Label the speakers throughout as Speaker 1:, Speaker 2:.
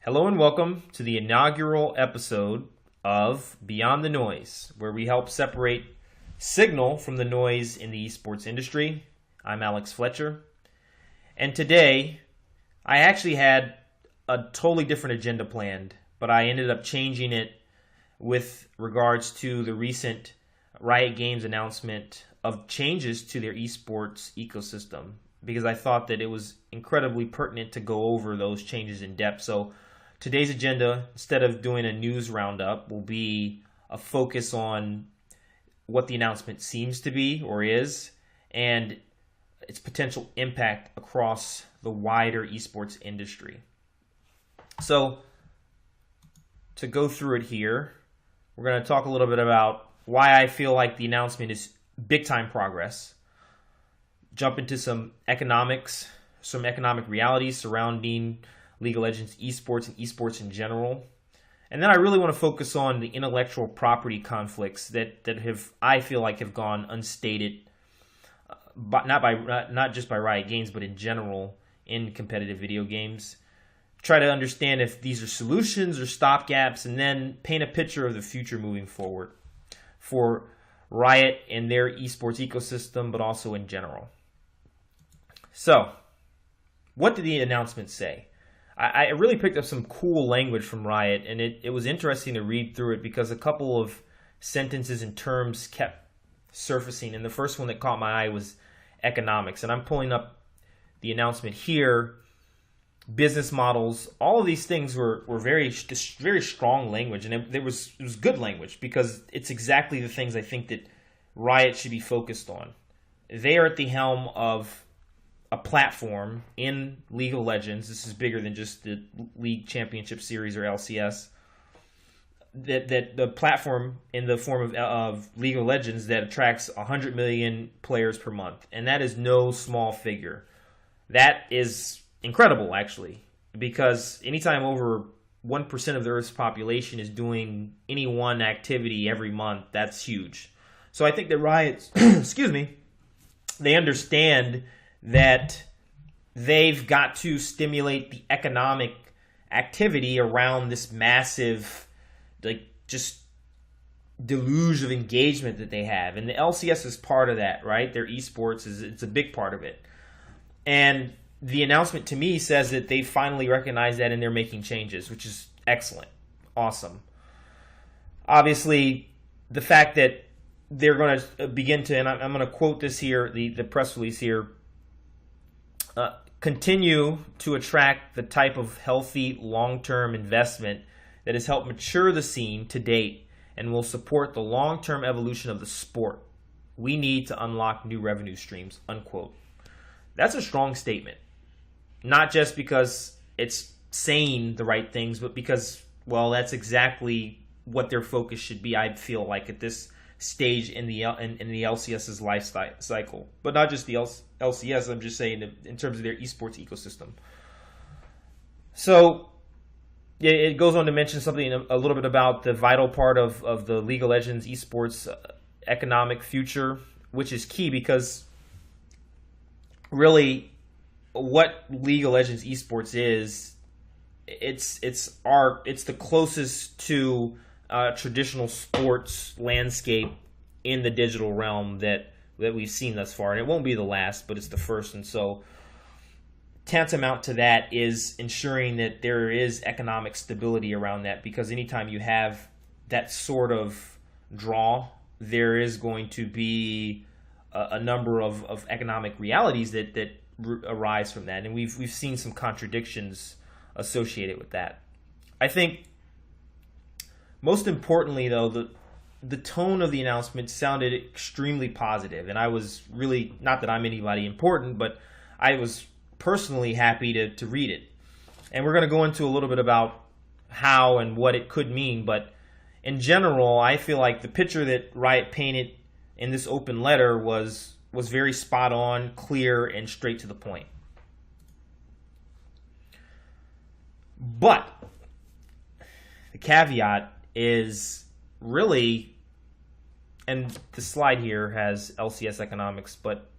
Speaker 1: Hello and welcome to the inaugural episode of Beyond the Noise, where we help separate signal from the noise in the esports industry. I'm Alex Fletcher, and today I actually had a totally different agenda planned, but I ended up changing it with regards to the recent Riot Games announcement of changes to their esports ecosystem, because I thought that it was incredibly pertinent to go over those changes in depth. So today's agenda, instead of doing a news roundup, will be a focus on what the announcement seems to be or is, and its potential impact across the wider esports industry. So to go through it here, we're going to talk a little bit about why I feel like the announcement is big time progress, jump into some economics, some economic realities surrounding League of Legends esports and esports in general. And then I really want to focus on the intellectual property conflicts that I feel like have gone unstated, but not just by Riot Games, but in general in competitive video games. Try to understand if these are solutions or stopgaps, and then paint a picture of the future moving forward for Riot and their esports ecosystem, but also in general. So, what did the announcement say? I really picked up some cool language from Riot, and it was interesting to read through it because a couple of sentences and terms kept surfacing, and the first one that caught my eye was economics. And I'm pulling up the announcement here. Business models, all of these things were very strong language, and it was good language because it's exactly the things I think that Riot should be focused on. They are at the helm of a platform in League of Legends. This is bigger than just the League Championship Series or LCS. That the platform in the form of League of Legends that attracts 100 million players per month, and that is no small figure. That is incredible, actually, because anytime over 1% of the Earth's population is doing any one activity every month, that's huge. So I think that Riot, they understand that they've got to stimulate the economic activity around this massive, just deluge of engagement that they have. And the LCS is part of that, right? Their esports it's a big part of it. And the announcement to me says that they finally recognize that and they're making changes, which is excellent. Awesome. Obviously, the fact that they're going to begin to, and I'm going to quote this here, the press release here, continue to attract the type of healthy long-term investment that has helped mature the scene to date and will support the long-term evolution of the sport. We need to unlock new revenue streams, unquote. That's a strong statement. Not just because it's saying the right things, but because, well, that's exactly what their focus should be, I feel like, at this stage in the LCS's life cycle. But not just the LCS, I'm just saying in terms of their esports ecosystem. So it goes on to mention something a little bit about the vital part of the League of Legends esports economic future, which is key because really what League of Legends esports is, it's the closest to traditional sports landscape in the digital realm that we've seen thus far, and it won't be the last, but it's the first. And so tantamount to that is ensuring that there is economic stability around that, because anytime you have that sort of draw, there is going to be a number of economic realities that arise from that, and we've seen some contradictions associated with that. I think most importantly, though, the tone of the announcement sounded extremely positive, and I was really, not that I'm anybody important, but I was personally happy to read it. And we're going to go into a little bit about how and what it could mean, but in general, I feel like the picture that Riot painted in this open letter was very spot on, clear, and straight to the point. But the caveat is really, and the slide here has LCS economics, but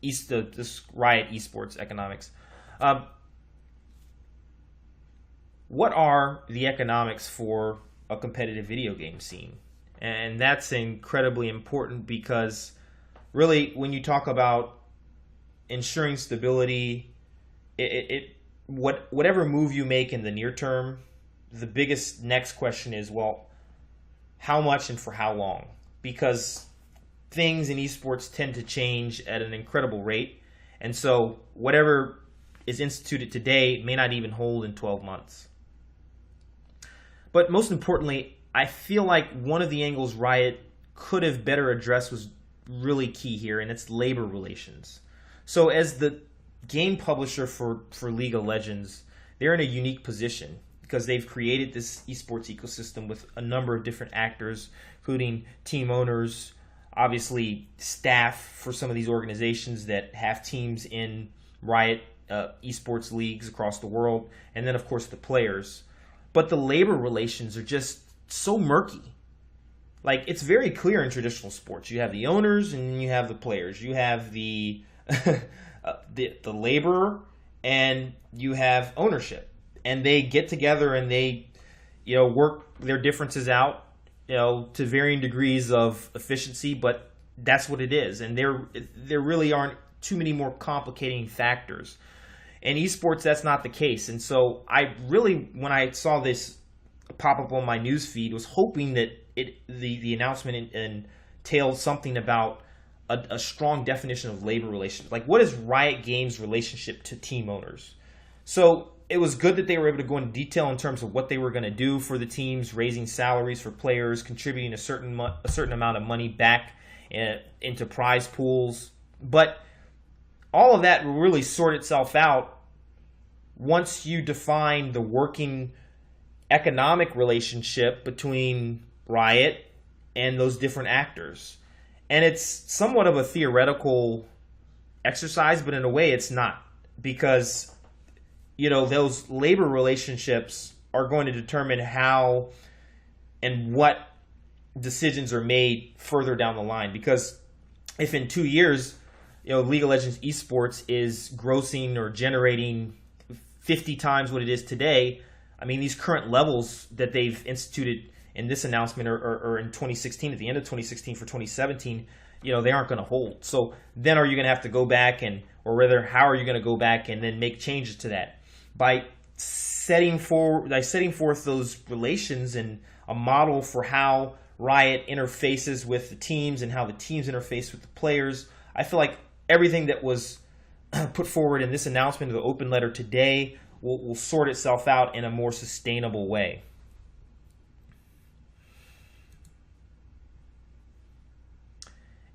Speaker 1: this Riot esports economics. what are the economics for a competitive video game scene? And that's incredibly important because really when you talk about ensuring stability, whatever move you make in the near term, the biggest next question is, well, how much and for how long? Because things in esports tend to change at an incredible rate. And so whatever is instituted today may not even hold in 12 months. But most importantly, I feel like one of the angles Riot could have better addressed was really key here, and it's labor relations. So as the game publisher for League of Legends, they're in a unique position because they've created this esports ecosystem with a number of different actors, including team owners, obviously staff for some of these organizations that have teams in Riot esports leagues across the world, and then of course the players. But the labor relations are just so murky. Like, it's very clear in traditional sports. You have the owners and then you have the players. You have the the laborer and you have ownership. And they get together and they, work their differences out, to varying degrees of efficiency, but that's what it is. And there really aren't too many more complicating factors. In esports, that's not the case. And so I really, when I saw this pop up on my news feed, was hoping that the announcement entailed something about a strong definition of labor relations. Like, what is Riot Games' relationship to team owners? So it was good that they were able to go into detail in terms of what they were going to do for the teams, raising salaries for players, contributing a certain amount of money back into prize pools. But all of that will really sort itself out once you define the working economic relationship between Riot and those different actors. And it's somewhat of a theoretical exercise, but in a way it's not, because those labor relationships are going to determine how and what decisions are made further down the line. Because if in 2 years, League of Legends esports is grossing or generating 50 times what it is today, I mean, these current levels that they've instituted in this announcement or in 2016, at the end of 2016 for 2017, they aren't going to hold. So then are you going to have to go back or rather, how are you going to go back and then make changes to that? By setting forth those relations and a model for how Riot interfaces with the teams and how the teams interface with the players, I feel like everything that was put forward in this announcement of the open letter today will sort itself out in a more sustainable way.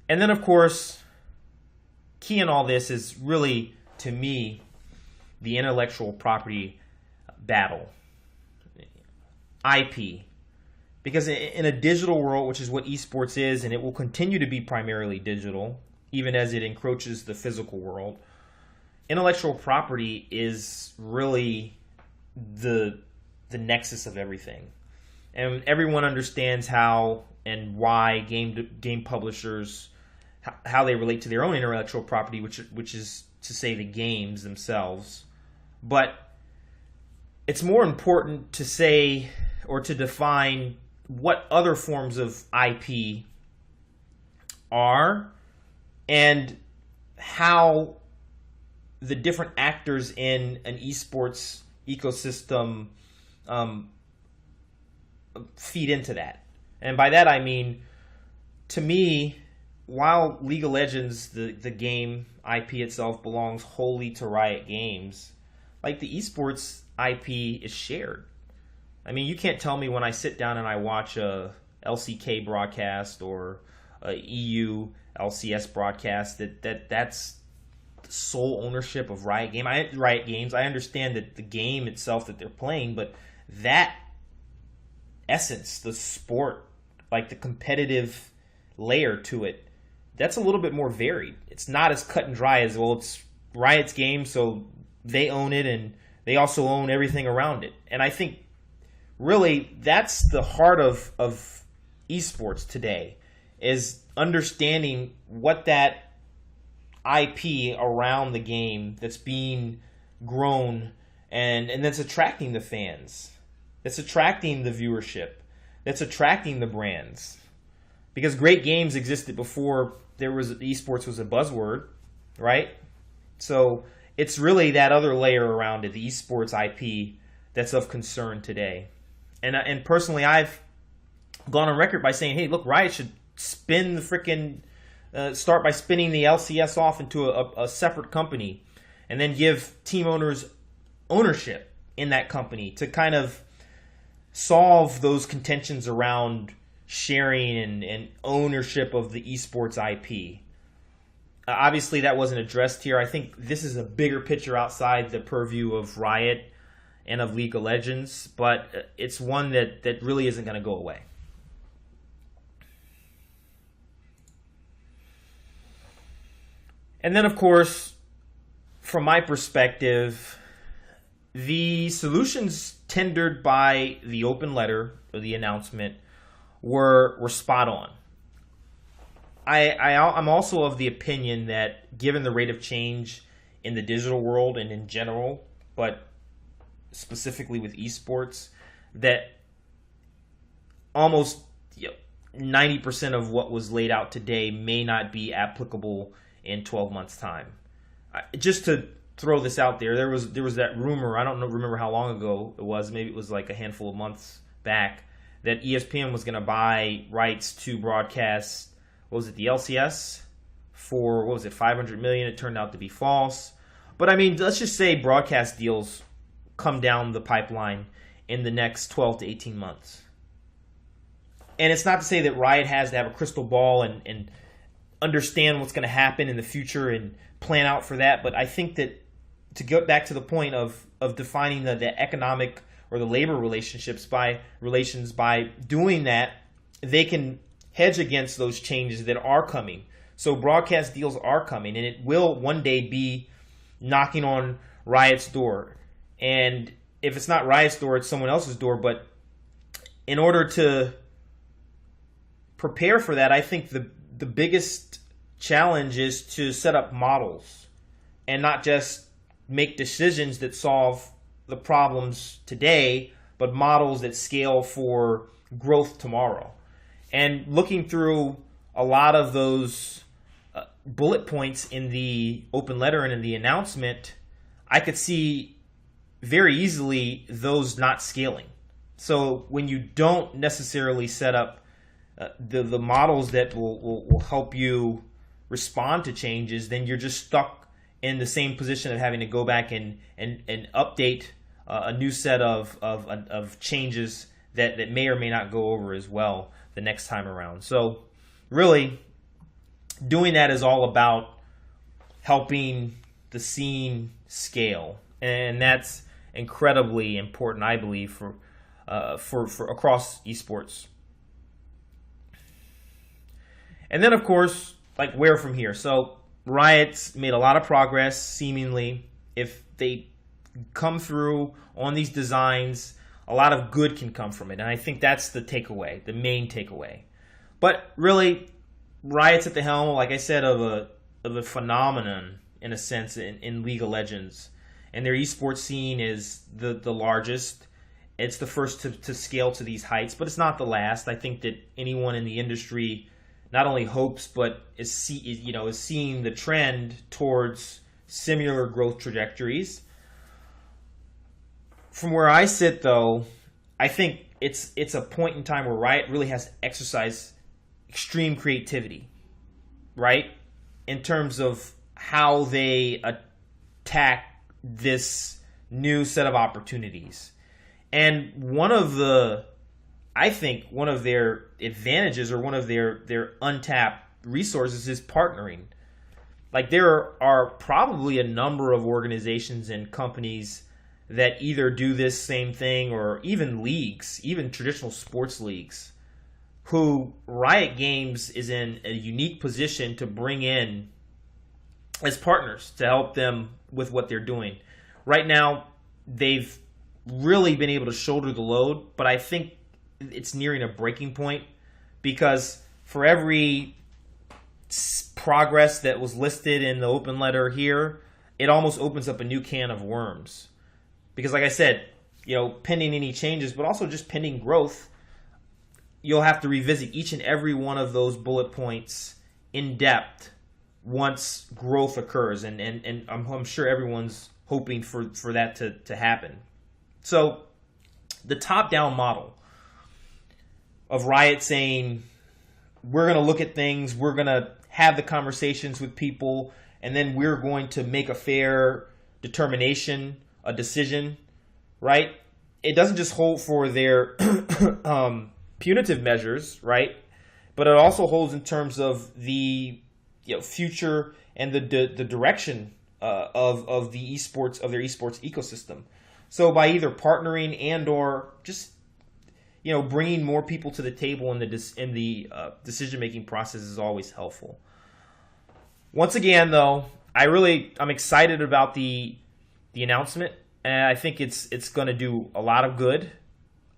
Speaker 1: And then, of course, key in all this is really, to me, the intellectual property battle. IP. Because in a digital world, which is what esports is, and it will continue to be primarily digital, even as it encroaches the physical world, intellectual property is really the nexus of everything. And everyone understands how and why game publishers, how they relate to their own intellectual property, which is to say the games themselves. But it's more important to say or to define what other forms of IP are and how the different actors in an esports ecosystem feed into that. And by that I mean, to me, while League of Legends, the game IP itself, belongs wholly to Riot Games, like, the esports IP is shared. I mean, you can't tell me when I sit down and I watch a LCK broadcast or a EU LCS broadcast that's the sole ownership of Riot Games. I understand that the game itself that they're playing, but that essence, the sport, like the competitive layer to it, that's a little bit more varied. It's not as cut and dry as, well, it's Riot's game, so they own it and they also own everything around it. And I think really that's the heart of esports today, is understanding what that IP around the game that's being grown and that's attracting the fans. That's attracting the viewership. That's attracting the brands. Because great games existed before esports was a buzzword, right? So it's really that other layer around it, the esports IP, that's of concern today. And personally, I've gone on record by saying, hey, look, Riot should spin the freaking start by spinning the LCS off into a separate company, and then give team owners ownership in that company to kind of solve those contentions around sharing and ownership of the esports IP. Obviously, that wasn't addressed here. I think this is a bigger picture outside the purview of Riot and of League of Legends, but it's one that really isn't going to go away. And then, of course, from my perspective, the solutions tendered by the open letter or the announcement were spot on. I'm also of the opinion that given the rate of change in the digital world and in general, but specifically with esports, that almost 90% of what was laid out today may not be applicable in 12 months' time. Just to throw this out there, there was that rumor, I don't remember how long ago it was, maybe it was like a handful of months back, that ESPN was going to buy rights to broadcast, what was it, the LCS for, what was it, $500 million? It turned out to be false. But I mean, let's just say broadcast deals come down the pipeline in the next 12 to 18 months. And it's not to say that Riot has to have a crystal ball and understand what's going to happen in the future and plan out for that. But I think that to go back to the point of defining the economic or the labor relations by doing that, they can hedge against those changes that are coming. So broadcast deals are coming, and it will one day be knocking on Riot's door. And if it's not Riot's door, it's someone else's door. But in order to prepare for that, I think the biggest challenge is to set up models and not just make decisions that solve the problems today, but models that scale for growth tomorrow. And looking through a lot of those bullet points in the open letter and in the announcement, I could see very easily those not scaling. So when you don't necessarily set up the models that will help you respond to changes, then you're just stuck in the same position of having to go back and update a new set of changes that may or may not go over as well the next time around. So really, doing that is all about helping the scene scale, and that's incredibly important, I believe, for across esports. And then, of course, like, where from here? So Riot's made a lot of progress, seemingly. If they come through on these designs, a lot of good can come from it. And I think that's the takeaway, the main takeaway. But really, Riot's at the helm, like I said, of a phenomenon, in a sense, in League of Legends. And their esports scene is the largest. It's the first to scale to these heights, but it's not the last. I think that anyone in the industry not only hopes, but is seeing the trend towards similar growth trajectories. From where I sit, though, I think it's a point in time where Riot really has to exercise extreme creativity, right? In terms of how they attack this new set of opportunities. And one of their advantages, or one of their untapped resources, is partnering. Like, there are probably a number of organizations and companies that either do this same thing, or even leagues, even traditional sports leagues, who Riot Games is in a unique position to bring in as partners to help them with what they're doing. Right now, they've really been able to shoulder the load, but I think it's nearing a breaking point, because for every progress that was listed in the open letter here, it almost opens up a new can of worms. Because like I said, pending any changes, but also just pending growth, you'll have to revisit each and every one of those bullet points in depth once growth occurs. And I'm sure everyone's hoping for that to happen. So the top-down model of Riot saying, we're going to look at things, we're going to have the conversations with people, and then we're going to make a fair determination, a decision, right? It doesn't just hold for their punitive measures, right? But it also holds in terms of the future and the direction of the esports, of their esports ecosystem. So by either partnering and or just bringing more people to the table in the decision-making process is always helpful. Once again, though, I'm excited about the announcement, and I think it's going to do a lot of good.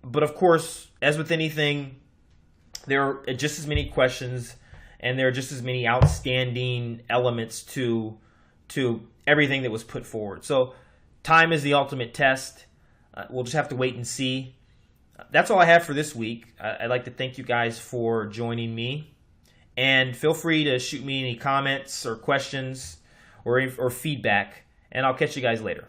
Speaker 1: But of course, as with anything, there are just as many questions and there are just as many outstanding elements to everything that was put forward. So time is the ultimate test. We'll just have to wait and see. That's all I have for this week. I'd like to thank you guys for joining me. And feel free to shoot me any comments or questions or feedback, and I'll catch you guys later.